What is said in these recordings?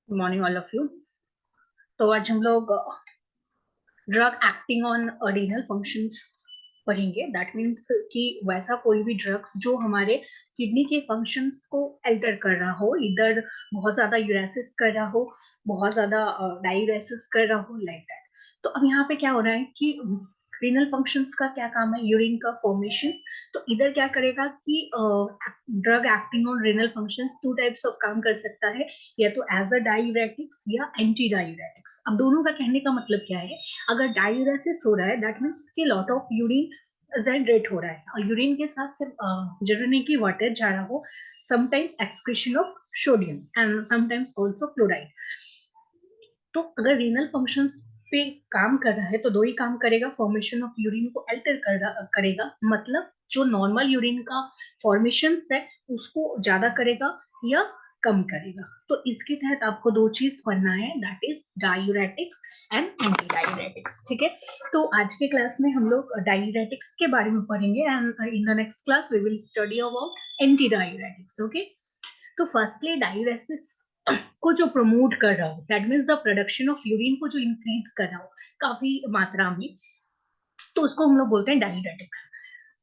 Good morning all of you. तो आज हम लोग drug acting on renal functions पढ़ेंगे। दैट मीन्स कि वैसा कोई भी ड्रग्स जो हमारे किडनी के फंक्शंस को अल्टर कर रहा हो, इधर बहुत ज्यादा यूरेसिस कर रहा हो, बहुत ज्यादा डायूरेसिस कर रहा हो, लाइक दैट। तो अब यहाँ पे क्या हो रहा है कि रीनल फंक्शंस का क्या काम है, यूरिन का फॉर्मेशंस। तो इधर क्या करेगा कि drug acting on renal functions two types of काम कर सकता है, या तो एज अ डायूरेटिक्स या एंटी डायूरेटिक्स। अब दोनों का कहने का मतलब क्या है, अगर डायूरेसिस हो रहा है दैट मीन्स कि लॉट ऑफ यूरिन जनरेट हो रहा है, और यूरिन के साथ सिर्फ जरूरी नहीं कि वाटर जा रहा हो, sometimes excretion of sodium and sometimes also chloride. तो अगर रीनल फंक्शंस पे काम कर रहा है तो दो ही काम करेगा, फॉर्मेशन ऑफ यूरिन को अल्टर करेगा, मतलब जो नॉर्मल यूरिन का फॉर्मेशन है उसको ज्यादा करेगा या कम करेगा। तो इसके तहत आपको दो चीज पढ़ना है, that is diuretics and anti diuretics. ठीक है, तो आज के क्लास में हम लोग डायूरेटिक्स के बारे में पढ़ेंगे and in the next class we will study about anti diuretics. Okay, तो फर्स्टली डायूरेसिस को जो प्रमोट कर रहा हो, that means the production of urine को जो इंक्रीज कर रहा हो काफी मात्रा में, तो उसको हम लोग बोलते हैं डायूरेटिक्स।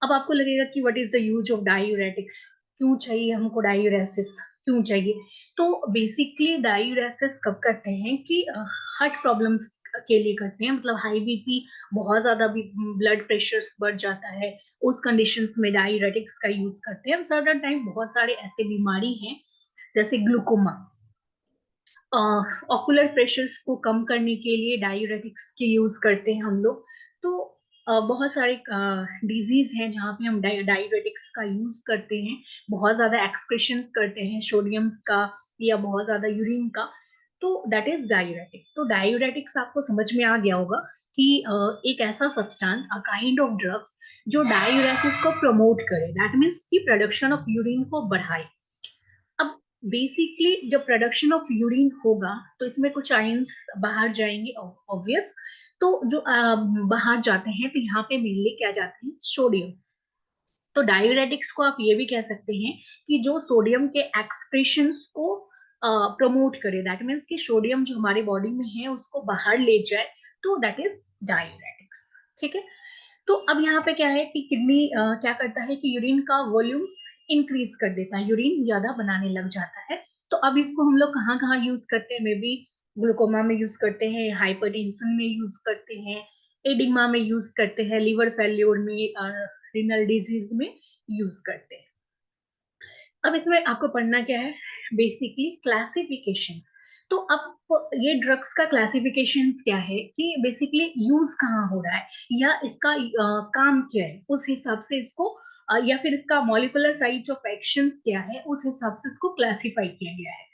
अब आपको लगेगा कि what is the use of diuretics, क्यों चाहिए हमको डायूरेसिस, क्यों चाहिए? तो बेसिकली डायूरेसिस कब करते हैं कि हार्ट प्रॉब्लम्स के लिए करते हैं, मतलब हाई बीपी, बहुत ज्यादा भी ब्लड प्रेशर बढ़ जाता है, उस कंडीशंस में डायूरेटिक्स का यूज करते हैं। सर्टेन टाइम बहुत सारे ऐसे बीमारी हैं जैसे ग्लूकोमा, ऑकुलर प्रेशर्स को कम करने के लिए डायूरेटिक्स के यूज करते हैं हम लोग। तो बहुत सारे डिजीज हैं जहाँ पे हम डायूरेटिक्स का यूज करते हैं, बहुत ज्यादा एक्सक्रेशंस करते हैं सोडियम्स का या बहुत ज्यादा यूरिन का, तो दैट इज डायूरेटिक। तो डायूरेटिक्स आपको समझ में आ गया होगा कि एक ऐसा substance, a kind of drugs जो डायूरेसिस को प्रमोट करे, दैट मीन्स की प्रोडक्शन ऑफ यूरिन को बढ़ाए। अब बेसिकली जब प्रोडक्शन ऑफ यूरिन होगा तो इसमें कुछ आयंस बाहर जाएंगे, ऑब्वियस। तो जो बाहर जाते हैं तो यहाँ पे मेनली क्या जाते हैं, सोडियम। तो डायूरेटिक्स को आप ये भी कह सकते हैं कि जो सोडियम के एक्सक्रीशंस को प्रमोट करे, दैट मीन्स कि सोडियम जो हमारे बॉडी में है उसको बाहर ले जाए, तो दैट इज डायूरेटिक्स। ठीक है, तो अब यहाँ पे क्या है कि किडनी क्या करता है कि यूरिन का वॉल्यूम्स इंक्रीज कर देता है, यूरिन ज्यादा बनाने लग जाता है। तो अब इसको हम लोग कहाँ कहाँ यूज करते हैं, मे बी ग्लूकोमा में यूज करते हैं, हाइपरटेंशन में यूज करते हैं, एडिमा में यूज करते हैं, लिवर फेल्योर में, रिनल डिजीज में यूज करते हैं। अब इसमें आपको पढ़ना क्या है, बेसिकली क्लासिफिकेशंस। तो अब ये ड्रग्स का क्लासिफिकेशंस क्या है कि बेसिकली यूज कहाँ हो रहा है या इसका काम क्या है, उस हिसाब से इसको या फिर इसका मॉलिक्यूलर साइट ऑफ एक्शंस क्या है, उस हिसाब से इसको क्लासिफाई किया गया है।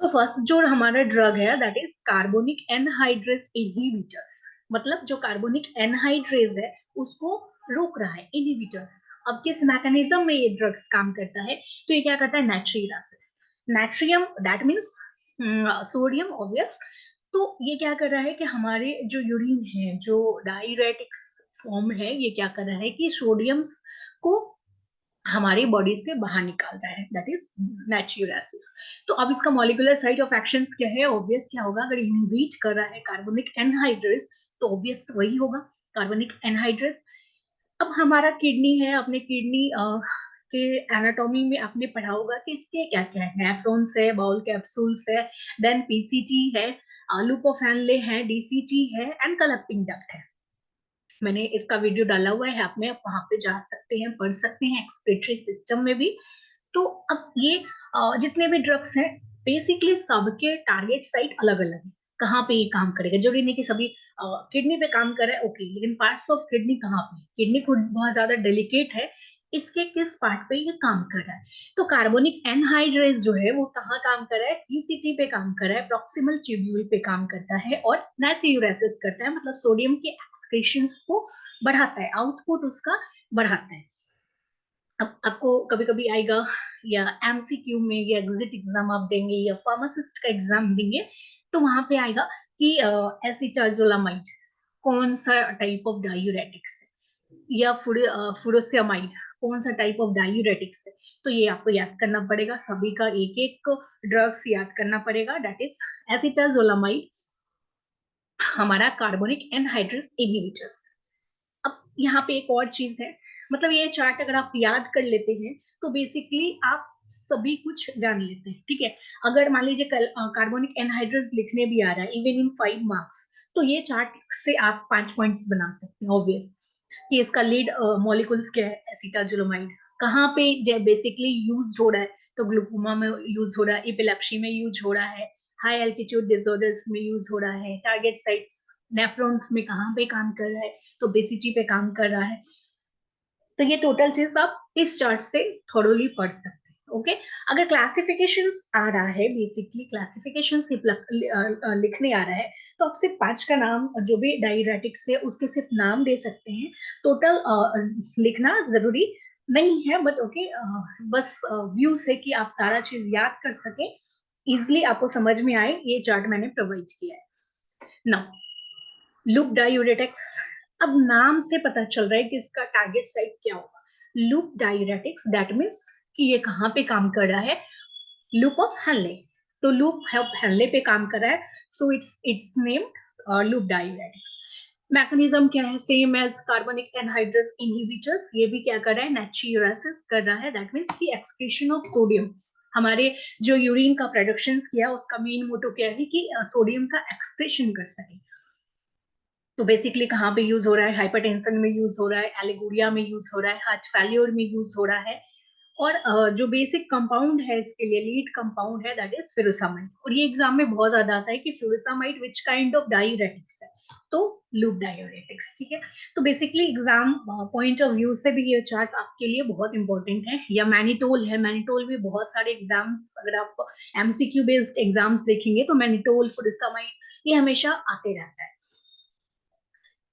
तो फर्स्ट जो हमारा ड्रग है that is carbonic anhydrase inhibitors, मतलब जो कार्बोनिक एनहाइड्रेस है उसको रोक रहा है, इनहिबिटर्स। अब किस मैकेनिज्म में ये ड्रग्स काम करता है, तो ये क्या करता है, नाइट्रिलासिस, नाइट्रियम दैट मीन्स सोडियम, ऑब्वियस। तो ये क्या कर रहा है कि हमारे जो यूरिन है, जो डायूरेटिक्स फॉर्म है, ये क्या कर रहा है कि सोडियम्स को हमारी बॉडी से बाहर निकाल रहा है, दैट इज नाइट्रियोलाइसिस। तो अब इसका मॉलिक्यूलर साइट ऑफ एक्शंस क्या है, ऑब्वियस क्या होगा, अगर इनहिबिट कर रहा है कार्बोनिक एनहाइड्रेस तो ऑब्वियस वही होगा, कार्बोनिक एनहाइड्रेस। अब हमारा किडनी है, अपने किडनी के एनाटॉमी में आपने पढ़ा होगा कि इसके क्या क्या है, नेफ्रॉन्स है, बाउल कैप्सूल्स है, देन पीसीटी है, लुपोफेनले है, डीसीटी है एंड कलेक्टिंग डक्ट है। मैंने इसका वीडियो डाला हुआ है, आप में वहां पे जा सकते हैं, पढ़ सकते हैं, एक्सक्रीटरी सिस्टम में भी। तो अब ये जितने भी ड्रग्स हैं बेसिकली सबके टारगेट साइट अलग अलग है, कहाँ पे ये काम करेगा, जरूरी नहीं कि सभी किडनी पे काम कर रहा है, ओके, लेकिन पार्ट्स ऑफ किडनी कहाँ पे, किडनी खुद बहुत ज्यादा डेलिकेट है, इसके किस पार्ट पे ये काम कर रहा है। तो कार्बोनिक एनहाइड्रेस जो है वो कहाँ काम कर रहा है, पीसीटी पे काम कर रहा है, प्रॉक्सिमल ट्यूब्यूल पे काम करता है और नाइट्रियूरेसिस करता है, मतलब सोडियम के एक्सक्रीशंस को बढ़ाता है, आउटपुट उसका बढ़ाता है। अब आपको कभी कभी आएगा या एमसीक्यू में या एग्जिट एग्जाम आप देंगे या फार्मासिस्ट का एग्जाम देंगे, तो वहां पे आएगा कि एसिटाजोलामाइड कौन सा टाइप ऑफ डायूरेटिक्स है, या फुरोसियामाइड कौन सा टाइप ऑफ डायूरेटिक्स है, तो ये आपको याद करना पड़ेगा, सभी का एक एक ड्रग्स याद करना पड़ेगा। दैट इज एसिटाजोलामाइड, हमारा कार्बोनिक एनहाइड्रस इनहिबिटर्स। अब यहाँ पे एक और चीज है, मतलब ये चार्ट अगर आप याद कर लेते हैं तो बेसिकली आप सभी कुछ जान लेते हैं, ठीक है। अगर मान लीजिए कार्बोनिक एनहाइड्रस लिखने भी आ रहा है इवन इन 5 मार्क्स, तो ये चार्ट से आप 5 पॉइंट्स बना सकते हैं ऑब्वियस, कि इसका लीड मॉलिक्यूल्स क्या है, एसिटाजोलामाइड, कहाँ पे बेसिकली यूज हो रहा है, तो ग्लूकोमा में यूज हो रहा है, एपिलेप्सी में यूज हो रहा है, हाई एल्टीट्यूड डिसऑर्डर्स में यूज हो रहा है, टारगेट साइट्स नेफ्रॉन्स में कहाँ पे काम कर रहा है, तो बेसिटी पे काम कर रहा है। तो ये टोटल चीज आप इस चार्ट से थोड़ोली पढ़ सकते हैं। ओके, अगर क्लासिफिकेशंस आ रहा है, बेसिकली क्लासिफिकेशन लिखने आ रहा है, तो आप सिर्फ 5 का नाम, जो भी डायूरेटिक्स है उसके सिर्फ नाम दे सकते हैं, टोटल लिखना जरूरी नहीं है, बट ओके, बस व्यू से कि आप सारा चीज याद कर सके, इजिली आपको समझ में आए, ये चार्ट मैंने प्रोवाइड किया है। नाउ लूप डायूरेटिक्स, अब नाम से पता चल रहा है कि इसका टारगेट साइट क्या होगा। लूप डायूरेटिक्स दैट मीन्स कि ये कहाँ पे काम कर रहा है, लूप ऑफ हेनले, तो लूप ऑफ हेनले पे काम कर रहा है, so it's named loop diuretics. Mechanism क्या है, same as carbonic anhydrase inhibitors, ये भी क्या कर रहा है, नाइट्रोलाइसिस कर रहा है, दैट मीन्स की एक्सक्रीशन ऑफ सोडियम, हमारे जो यूरिन का प्रोडक्शन किया उसका मेन मोटो क्या है कि सोडियम का एक्सक्रीशन कर सके। तो बेसिकली कहाँ पे यूज हो रहा है, हाइपरटेंशन में यूज हो रहा है, एलिगोरिया में यूज हो रहा है, हार्ट फेल्योर में यूज हो रहा है, और जो बेसिक कंपाउंड है इसके लिए, लीड कंपाउंड है, दैट इज फ्यूरासामाइड। और ये एग्जाम में बहुत ज्यादा आता है कि फ्यूरासामाइड विच काइंड ऑफ डायूरेटिक्स है, तो लूप डायूरेटिक्स, ठीक है। तो basically exam point of view से भी ये चार्ट आपके लिए बहुत इंपॉर्टेंट है। या मैनिटोल है, मैनिटोल भी बहुत सारे एग्जाम्स, अगर आप एमसीक्यू बेस्ड एग्जाम्स देखेंगे तो मैनिटोल, फ्यूरासामाइड ये हमेशा आते रहता है।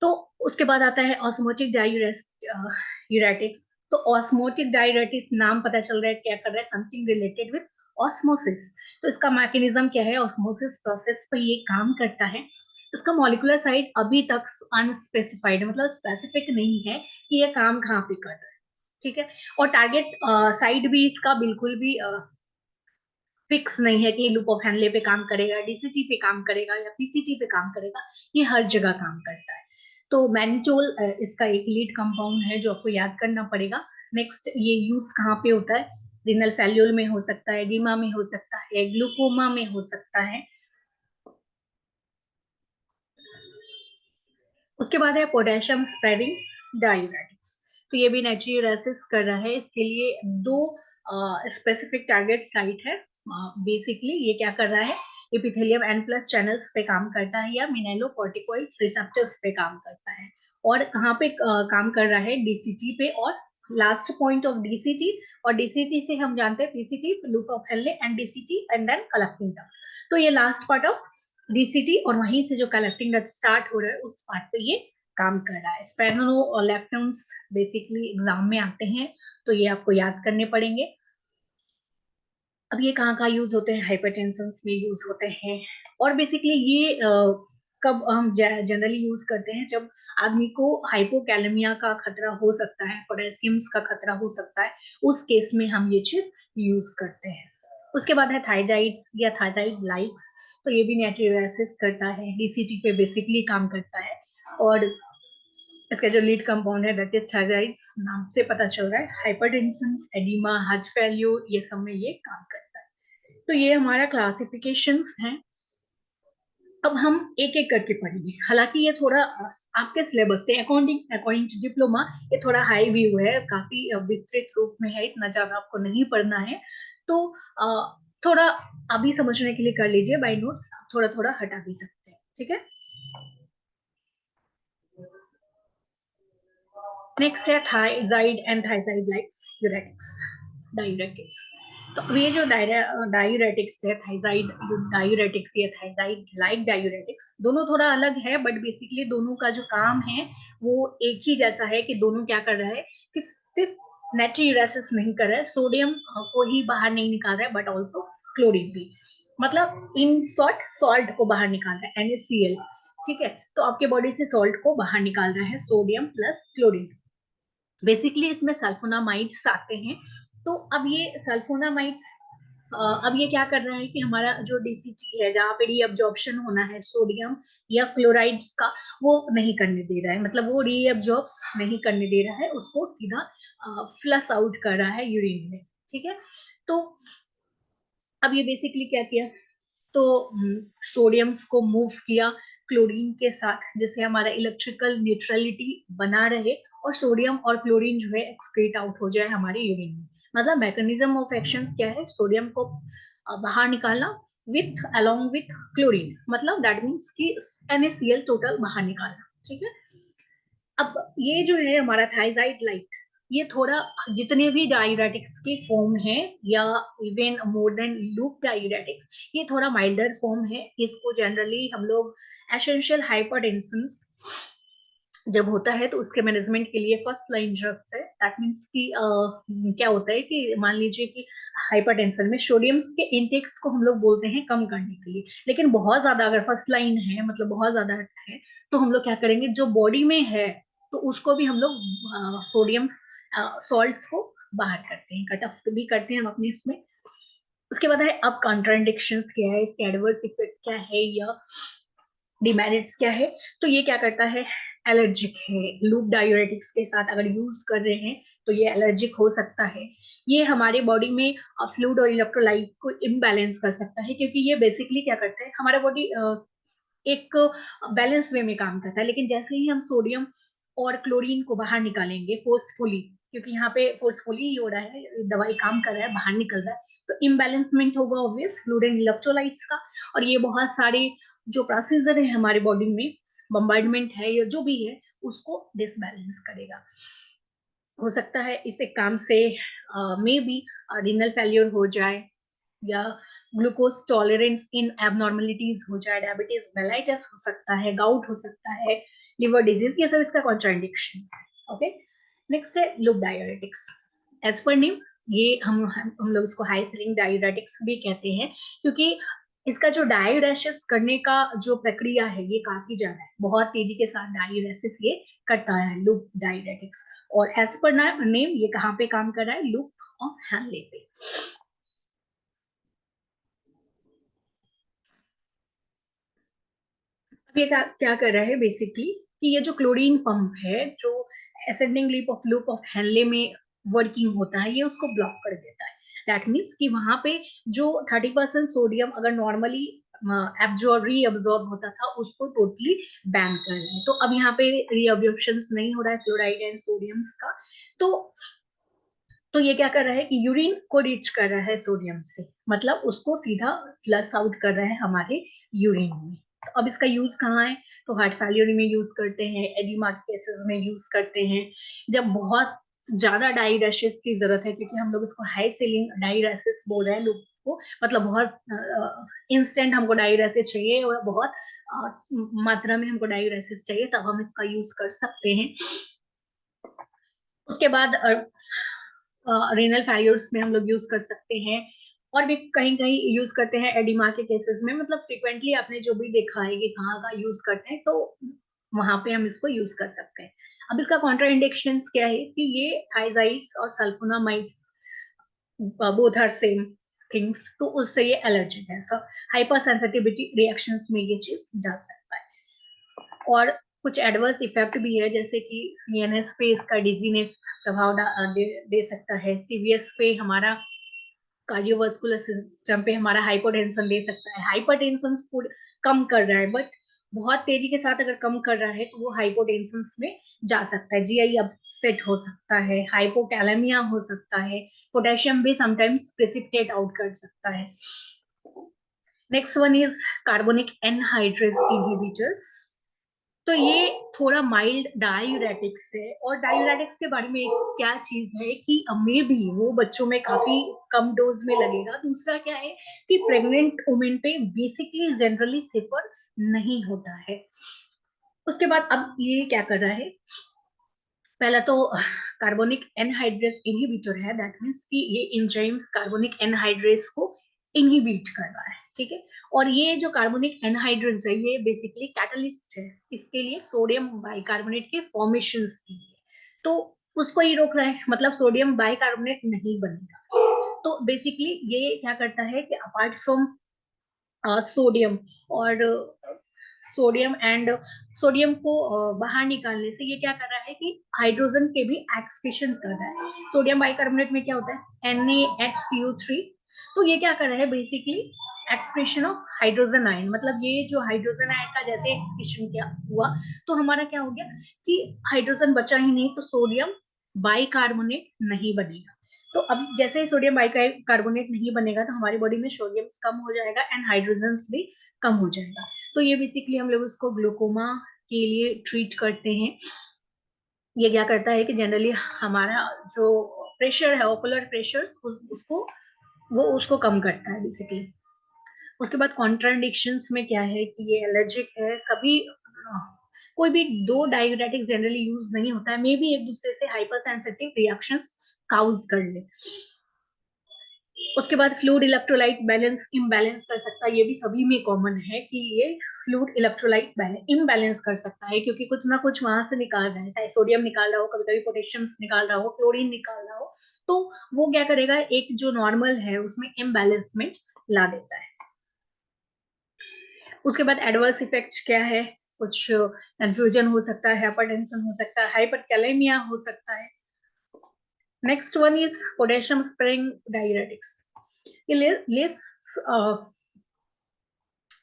तो उसके बाद आता है ऑस्मोटिक डायूरेटिक्स। तो ऑस्मोटिक डायूरेटिक्स नाम पता चल रहा है क्या कर रहा है, समथिंग रिलेटेड विद ऑस्मोसिस। तो इसका मैकेनिज्म क्या है, ऑस्मोसिस प्रोसेस पर ये काम करता है। इसका मॉलिक्यूलर साइट अभी तक अनस्पेसिफाइड, मतलब स्पेसिफिक नहीं है कि ये काम कहाँ पे कर रहा है, ठीक है। और टारगेट साइट भी इसका बिल्कुल भी फिक्स नहीं है कि लूप ऑफ हेनले पे काम करेगा, डीसीटी पे काम करेगा या पीसीटी पे काम करेगा, ये हर जगह काम करता है। तो मैनिटोल इसका एक लीड कंपाउंड है जो आपको याद करना पड़ेगा। नेक्स्ट, ये यूज कहाँ पे होता है, रिनल फेल्योर में हो सकता है, एडिमा में हो सकता है, ग्लूकोमा में हो सकता है। उसके बाद है पोटेशियम स्पेरिंग डायूरेटिक्स, तो ये भी नाइट्रोलाइसिस कर रहा है, इसके लिए दो स्पेसिफिक टारगेट साइट है। बेसिकली ये क्या कर रहा है, एपिथेलियम एन प्लस चैनल्स पे काम करता है या मिनेलोकॉर्टिकॉइड रिसेप्टर्स पे काम करता है, और कहाँ पे काम कर रहा है, डीसीटी पे, और लास्ट पॉइंट ऑफ डीसीटी, और डीसीटी से हम जानते हैं PCT, loop of Henle, and DCT and then collecting duct. तो ये लास्ट पार्ट ऑफ डीसीटी, और वहीं से जो कलेक्टिंग डक्ट स्टार्ट हो रहा है उस पार्ट पे ये काम कर रहा है। स्पेनोलेक्टन्स बेसिकली एग्जाम में आते हैं, तो ये आपको याद करने पड़ेंगे। अब ये कहाँ कहाँ यूज होते हैं, हाइपरटेंशन में यूज होते हैं, और बेसिकली ये कब हम जनरली यूज करते हैं, जब आदमी को हाइपोकैलेमिया का खतरा हो सकता है, पोटेशियम्स का खतरा हो सकता है, उस केस में हम ये चीज यूज करते हैं। उसके बाद है थायराइड्स या थायराइड लाइक्स, तो ये भी नाइट्रोलाइसिस करता है, डीसीटी पे बेसिकली काम करता है, और इसका जो लीड कंपाउंड है दैट इज थायराइड, नाम से पता चल रहा है, हाइपरटेंशन, एडिमा, हार्ट फेल्योर, ये सब में ये काम करता है। तो ये हमारा क्लासिफिकेशंस हैं। अब हम एक एक करके पढ़ेंगे, हालांकि ये थोड़ा आपके सिलेबस से अकॉर्डिंग अकॉर्डिंग टू डिप्लोमा ये थोड़ा हाई व्यू है, काफी विस्तृत रूप में है, इतना ज्यादा आपको नहीं पढ़ना है, तो थोड़ा अभी समझने के लिए कर लीजिए बाय नोट्स, थोड़ा थोड़ा हटा भी सकते हैं, ठीक है। नेक्स्ट है thiazide and thiazide like diuretics, diuretics. तो अब ये जो डायूरेटिक्स है, थायजाइड डायूरेटिक्स या थायजाइड लाइक डायूरेटिक्स, दोनों थोड़ा अलग है, बट बेसिकली दोनों का जो काम है वो एक ही जैसा है, कि दोनों क्या कर रहा है कि सिर्फ नाइट्रोलाइसिस नहीं कर रहा है, सोडियम को ही बाहर नहीं निकाल रहा है, बट ऑल्सो क्लोरीन भी, मतलब इन शॉर्ट सॉल्ट को बाहर निकाल रहा है, NaCl, ठीक है। तो आपके बॉडी से सॉल्ट को बाहर निकाल रहा है, सोडियम प्लस क्लोरीन। बेसिकली इसमें सल्फोनामाइड्स आते हैं। तो अब ये सल्फोनामाइड्स अब ये क्या कर रहा है कि हमारा जो डीसीटी है, जहाँ पे रीअब्जॉर्प्शन होना है सोडियम या क्लोराइड्स का, वो नहीं करने दे रहा है, मतलब वो रीअब्जॉर्ब्स नहीं करने दे रहा है, उसको सीधा फ्लश आउट कर रहा है यूरिन में। ठीक है, तो अब ये बेसिकली क्या किया, तो सोडियम्स को मूव किया क्लोरीन के साथ, जिससे हमारा इलेक्ट्रिकल न्यूट्रलिटी बना रहे और सोडियम और क्लोरीन जो है एक्सक्रीट आउट हो जाए हमारे यूरिन में। मतलब मैकेनिज्म ऑफ एक्शन क्या है, सोडियम को बाहर निकालना विथ अलोंग विथ क्लोरीन, मतलब दैट मीन्स कि NaCl टोटल बाहर निकालना। ठीक है, अब ये जो है हमारा थाइजाइड लाइट, ये थोड़ा, जितने भी डायूरेटिक्स के फॉर्म है या even more than loop diuretics, ये थोड़ा माइल्डर फॉर्म है। इसको जनरली हम लोग एसेंशियल हाइपरटेंशन जब होता है तो उसके मैनेजमेंट के लिए फर्स्ट लाइन ड्रग्स है। दैट मीन्स कि क्या होता है कि मान लीजिए कि हाइपरटेंशन में सोडियम्स के इंटेक्स को हम लोग बोलते हैं कम करने के लिए, लेकिन बहुत ज्यादा अगर फर्स्ट लाइन है, मतलब बहुत ज्यादा है, तो हम लोग क्या करेंगे, जो बॉडी में है तो उसको भी हम लोग सोडियम सॉल्ट्स को बाहर करते हैं, कट ऑफ भी करते हैं हम अपने इसमें। उसके बाद है अब कॉन्ट्राइंडिक्शंस क्या है, इसके एडवर्स इफेक्ट क्या है या डिमेरिट्स क्या है। तो ये क्या करता है, एलर्जिक है, लूप डायूरेटिक्स के साथ अगर यूज कर रहे हैं तो ये एलर्जिक हो सकता है। ये हमारे बॉडी में फ्लूइड और इलेक्ट्रोलाइट को इम्बैलेंस कर सकता है, क्योंकि ये बेसिकली क्या करता है, हमारा बॉडी एक बैलेंस वे में काम करता है, लेकिन जैसे ही हम सोडियम और क्लोरीन को बाहर निकालेंगे फोर्सफुली, क्योंकि यहाँ पे फोर्सफुली ही हो रहा है, दवाई काम कर रहा है, बाहर निकल रहा है, तो इम्बैलेंसमेंट होगा ऑब्वियस फ्लूइड एंड इलेक्ट्रोलाइट्स का। और ये बहुत सारे जो प्रोसीजर है हमारे बॉडी में, बम्बार्डमेंट है या जो भी है, उसको डिसबैलेंस करेगा। हो सकता है इस एक काम से मे बी रीनल फेल्योर हो जाए, या ग्लूकोज टॉलरेंस इन एबनॉर्मलिटीज हो जाए, डायबिटीज मेलाइटस हो सकता है, गाउट हो सकता है, लिवर डिजीज, ये सब इसका कॉन्ट्राइंडिक्शंस है। ओके, नेक्स्ट है loop diuretics. As per name, ये हम लोग इसको हाई सेलिंग डायूरेटिक्स भी कहते हैं, क्योंकि इसका जो डायूरेसिस करने का जो प्रक्रिया है ये काफी ज्यादा है, बहुत तेजी के साथ डायूरेसिस ये करता है लूप डायूरेटिक्स। और एज पर नेम ये कहाँ पे काम कर रहा है, लूप ऑफ हैनले पे। अब ये क्या कर रहा है बेसिकली, कि ये जो क्लोरीन पंप है, जो असेंडिंग लूप ऑफ हेनले में वर्किंग होता है, ये उसको ब्लॉक कर देता है। दैट मीन्स कि वहां पे जो 30% सोडियम अगर नॉर्मली एब्जॉर्ब रीअब्जॉर्ब होता था, उसको टोटली बैन कर रहा है। तो अब यहाँ पे रीअब्जॉर्प्शन नहीं हो रहा है क्लोराइड एंड सोडियम्स का। तो ये क्या कर रहा है कि यूरिन को रीच कर रहा है सोडियम से, मतलब उसको सीधा फ्लश आउट कर रहा है हमारे यूरिन में। तो अब इसका यूज कहाँ है, तो हार्ट फेल्योर में यूज करते हैं, एडिमा के केसेस में यूज करते हैं, जब बहुत ज्यादा डायरेसिस की जरूरत है, क्योंकि हम लोग इसको हाई सेलिंग डायरेसिस बोल रहे हैं लोग को, मतलब बहुत इंस्टेंट हमको डायरेसिस चाहिए और बहुत मात्रा में हमको डायरेसिस चाहिए, तब हम इसका यूज कर सकते हैं। उसके बाद रीनल फेल्योर्स में हम लोग यूज कर सकते हैं, और भी कहीं कहीं यूज करते हैं एडिमा के केसेस में, मतलब फ्रिक्वेंटली आपने जो भी देखा है कि कहाँ का यूज करते हैं, तो वहां पे हम इसको यूज कर सकते हैं। अब इसका कॉन्ट्राइंडिकेशंस क्या है, कि ये थाइजाइड्स और sulphonamides both are same things, तो उससे ये एलर्जिक है, सो हाइपर सेंसिटिविटी रिएक्शंस में ये चीज जा सकता है। और कुछ एडवर्स इफेक्ट भी है, जैसे कि CNS पे इसका डिजीनेस प्रभाव दे सकता है, CVS पे हमारा कार्डियोवास्कुलर सिस्टम पे हमारा हाइपोटेंशन दे सकता है। हाइपरटेंशन फूड कम कर रहा है, बट बहुत तेजी के साथ अगर कम कर रहा है तो वो हाइपोटेंशन में जा सकता है, GI अपसेट हो सकता है, हाइपोकैलेमिया हो सकता है, पोटेशियम भी समटाइम्स प्रेसिपिटेट आउट कर सकता है। Next one is carbonic anhydrase inhibitors. तो ये थोड़ा माइल्ड डायूरेटिक्स है, और डायूरेटिक्स के बारे में एक क्या चीज है कि मे बी वो बच्चों में काफी कम डोज में लगेगा। दूसरा क्या है कि प्रेग्नेंट वुमेन पे बेसिकली जनरली सेफर नहीं होता है। उसके बाद अब ये क्या कर रहा है, पहला तो कार्बोनिक एनहाइड्रेस इनहिबिटर है, दैट मीन्स कि ये एंजाइम्स कार्बोनिक एनहाइड्रेस को इनहिबिट कर रहा है। ठीक है, और ये जो कार्बोनिक एनहाइड्रेस है ये बेसिकली कैटलिस्ट है इसके लिए, सोडियम बाइकार्बोनेट के फॉर्मेशन के लिए। तो उसको ही रोक रहा है, मतलब सोडियम बाइकार्बोनेट नहीं बनेगा। तो बेसिकली ये क्या करता है कि अपार्ट फ्रॉम सोडियम और सोडियम एंड सोडियम को बाहर निकालने से ये क्या कर रहा है कि हाइड्रोजन के भी एक्सक्रीशन कर रहा है। सोडियम बाइकार्बोनेट में क्या होता है NaHCO3, तो ये क्या कर रहा है basically excretion of hydrogen ion, मतलब ये जो हाइड्रोजन आयन का जैसे एक्सक्रीशन किया हुआ तो हमारा क्या हो गया कि हाइड्रोजन बचा ही नहीं, तो सोडियम बाइकार्बोनेट नहीं बनेगा। तो अब जैसे ही सोडियम बाइकार्बोनेट नहीं बनेगा तो हमारी बॉडी में सोडियम कम हो जाएगा एंड हाइड्रोजन भी कम हो जाएगा। तो ये बेसिकली हम लोग उसको ग्लूकोमा के लिए ट्रीट करते हैं। ये क्या करता है कि जनरली हमारा जो प्रेशर है, ओकुलर प्रेशर, उसको कम करता है बेसिकली। उसके बाद कॉन्ट्राडिक्शंस में क्या है कि ये एलर्जिक है, सभी कोई भी दो डायूरेटिक जनरली यूज नहीं होता है, मे बी एक दूसरे से हाइपर सेंसिटिव रिएक्शंस काउज कर ले। उसके बाद फ्लूइड इलेक्ट्रोलाइट बैलेंस इम्बैलेंस कर सकता है, ये भी सभी में कॉमन है कि ये फ्लूइड इलेक्ट्रोलाइट इम्बैलेंस कर सकता है, क्योंकि कुछ ना कुछ वहां से निकाल रहा है, चाहे सोडियम निकाल रहा हो, कभी कभी पोटेशियम निकाल रहा हो, क्लोरीन निकाल रहा हो, तो वो क्या करेगा, एक जो नॉर्मल है उसमें इम्बैलेंसमेंट ला देता है। उसके बाद एडवर्स इफेक्ट क्या है, कुछ कंफ्यूजन हो सकता है, हाइपरटेंशन हो सकता है, हाइपरकैलेमिया हो सकता है। Next one is potassium spraying diuretics. ये लेस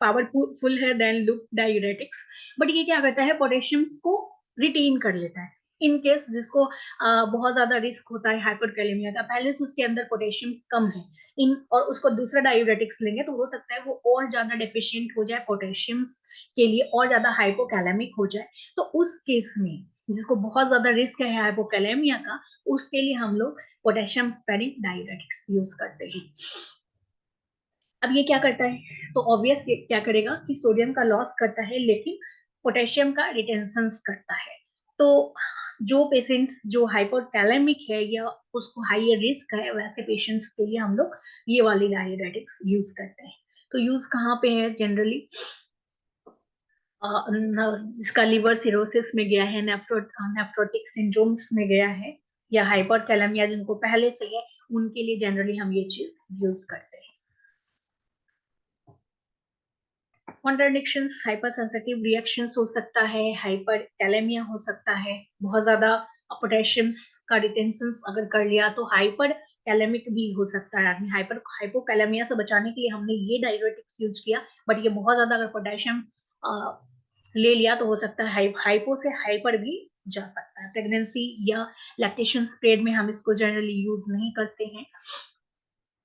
पावरफुल है देन लूप डायूरेटिक्स, बट ये क्या करता है पोटेशियम को रिटेन कर लेता है। इन केस जिसको बहुत ज्यादा रिस्क होता है हाइपरकैलेमिया का, पहले से उसके अंदर पोटेशियम कम है इन, और उसको दूसरा डायूरेटिक्स लेंगे तो हो सकता है वो और ज्यादा डेफिशिएंट हो जाए पोटेशियम के लिए, और ज्यादा हाइपोकैलेमिक हो जाए। तो उस केस में जिसको बहुत ज्यादा रिस्क है हाइपोकैलेमिया का, उसके लिए हम लोग पोटेशियम स्पेरिंग डायूरेटिक्स यूज करते हैं। अब ये क्या करता है, तो ऑब्वियस ये क्या करेगा कि सोडियम का लॉस करता है लेकिन पोटेशियम का रिटेंशन करता है। तो जो पेशेंट्स जो हाइपोकैलेमिक है या उसको हाइयर रिस्क है, वैसे पेशेंट्स के लिए हम लोग ये वाली डायरेटिक्स यूज करते हैं। तो यूज कहाँ पे है जनरली, जिसका लिवर सिरोसिस में गया है, नेफ्रोटिक सिंड्रोम्स में गया है, या हाइपरकैलेमिया जिनको पहले से है, उनके लिए जनरली हम ये चीज यूज करते हैं। कॉन्ट्राडिक्शंस, हाइपर सेंसिटिव रिएक्शंस हो सकता है, हाइपर कैलेमिया हो सकता है, बहुत ज्यादा पोटेशियम का रिटेंशन अगर कर लिया तो हाइपर कैलेमिक भी हो सकता है आदमी। हाइपोकैलेमिया से बचाने के लिए हमने ये डायरेटिक्स यूज किया, बट ये बहुत ज्यादा अगर पोटेशियम ले लिया तो हो सकता है हाइपो से हाइपर भी जा सकता है। प्रेगनेंसी या लैक्टेशन पीरियड में हम इसको जनरली यूज नहीं करते हैं।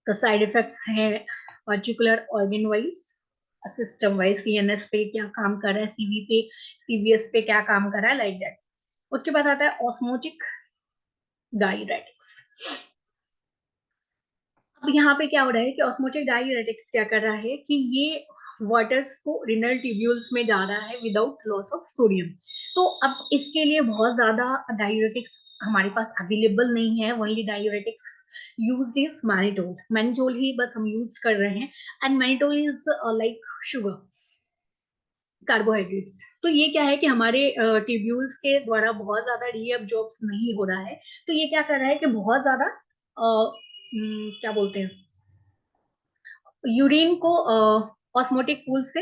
तो साइड इफेक्ट्स हैं particular organ wise, system wise, CNS पे क्या काम कर रहा है, CVS पे क्या काम कर रहा है, लाइक दैट। उसके बाद आता है ऑस्मोटिक डायरेटिक्स। अब यहाँ पे क्या हो रहा है कि ऑस्मोटिक डायरेटिक्स क्या कर रहा है कि ये वाटर्स को रिनल ट्यूब्यूल्स में जा रहा है विदाउट लॉस ऑफ सोडियम। तो अब इसके लिए बहुत ज्यादा डायरेटिक्स हमारे पास अवेलेबल नहीं है। Only diuretics used is mannitol, mannitol ही बस हम यूज कर रहे हैं। And mannitol is like sugar, carbohydrates. तो ये क्या है कि हमारे ट्यूब्यूल्स के द्वारा बहुत ज्यादा रीअब्जॉर्ब्स नहीं हो रहा है, तो ये क्या कर रहा है कि बहुत ज्यादा क्या बोलते हैं, यूरिन को ऑस्मोटिक पूल से,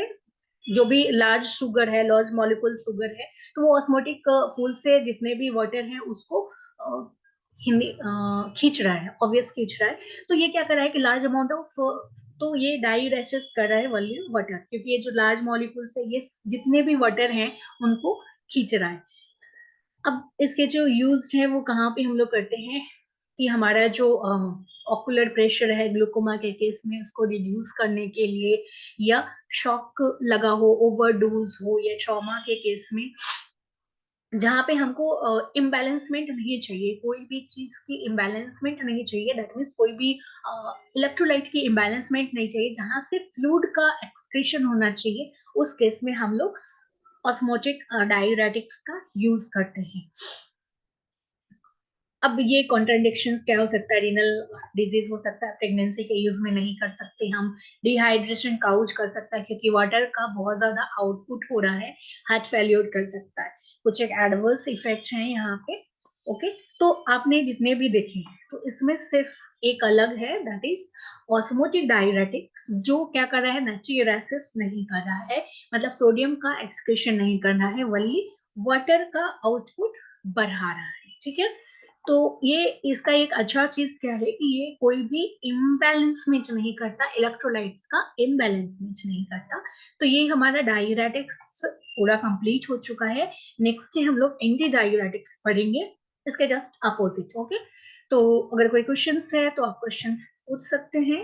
जो भी लार्ज शुगर है, लार्ज मॉलिक्यूल शुगर है, तो वो ऑस्मोटिक पूल से जितने भी वाटर है उसको हिंदी खींच रहा है, ऑब्वियस खींच रहा है। तो ये क्या कर रहा है कि लार्ज अमाउंट ऑफ, तो ये डायूरेसिस कर रहा है वॉल्यूम वाटर, क्योंकि ये जो लार्ज मॉलिक्यूल्स है ये जितने भी वाटर हैं उनको खींच रहा है। अब इसके जो यूज्ड है वो कहाँ पे हम लोग करते हैं कि हमारा जो ऑकुलर प्रेशर है ग्लूकोमा के केस में उसको रिड्यूस करने के लिए, या शॉक लगा हो, ओवरडोज हो, या ट्रॉमा के केस में जहाँ पे हमको इम्बैलेंसमेंट नहीं चाहिए, कोई भी चीज की इम्बैलेंसमेंट नहीं चाहिए, दैट मीन्स कोई भी इलेक्ट्रोलाइट की इम्बैलेंसमेंट नहीं चाहिए, जहाँ से फ्लूइड का एक्सक्रीशन होना चाहिए, उस केस में हम लोग ऑस्मोटिक डायूरेटिक्स का यूज करते हैं। अब ये कॉन्ट्रडिक्शंस क्या हो सकता है, रीनल डिजीज हो सकता है, प्रेगनेंसी के यूज में नहीं कर सकते हम, डिहाइड्रेशन काउज कर सकता है क्योंकि वाटर का बहुत ज्यादा आउटपुट हो रहा है, हार्ट फेल्योर कर सकता है। कुछ एक एडवर्स इफेक्ट हैं यहाँ पे। ओके, तो आपने जितने भी देखे हैं तो इसमें सिर्फ एक अलग है, दैट इज ऑस्मोटिक डायरेटिक, जो क्या कर रहा है, नाइट्रेसिस नहीं कर रहा है, मतलब सोडियम का एक्सक्रीशन नहीं कर रहा है, वही वाटर का आउटपुट बढ़ा रहा है। ठीक है, तो ये इसका एक अच्छा चीज क्या है कि ये कोई भी इम्बैलेंस में नहीं करता, इलेक्ट्रोलाइट्स का इम्बैलेंस में नहीं करता। तो ये हमारा डायूरेटिक्स पूरा कंप्लीट हो चुका है। नेक्स्ट हम लोग एंटी डायूरेटिक्स पढ़ेंगे, इसके जस्ट अपोजिट। ओके, तो अगर कोई क्वेश्चंस है तो आप क्वेश्चंस पूछ सकते हैं।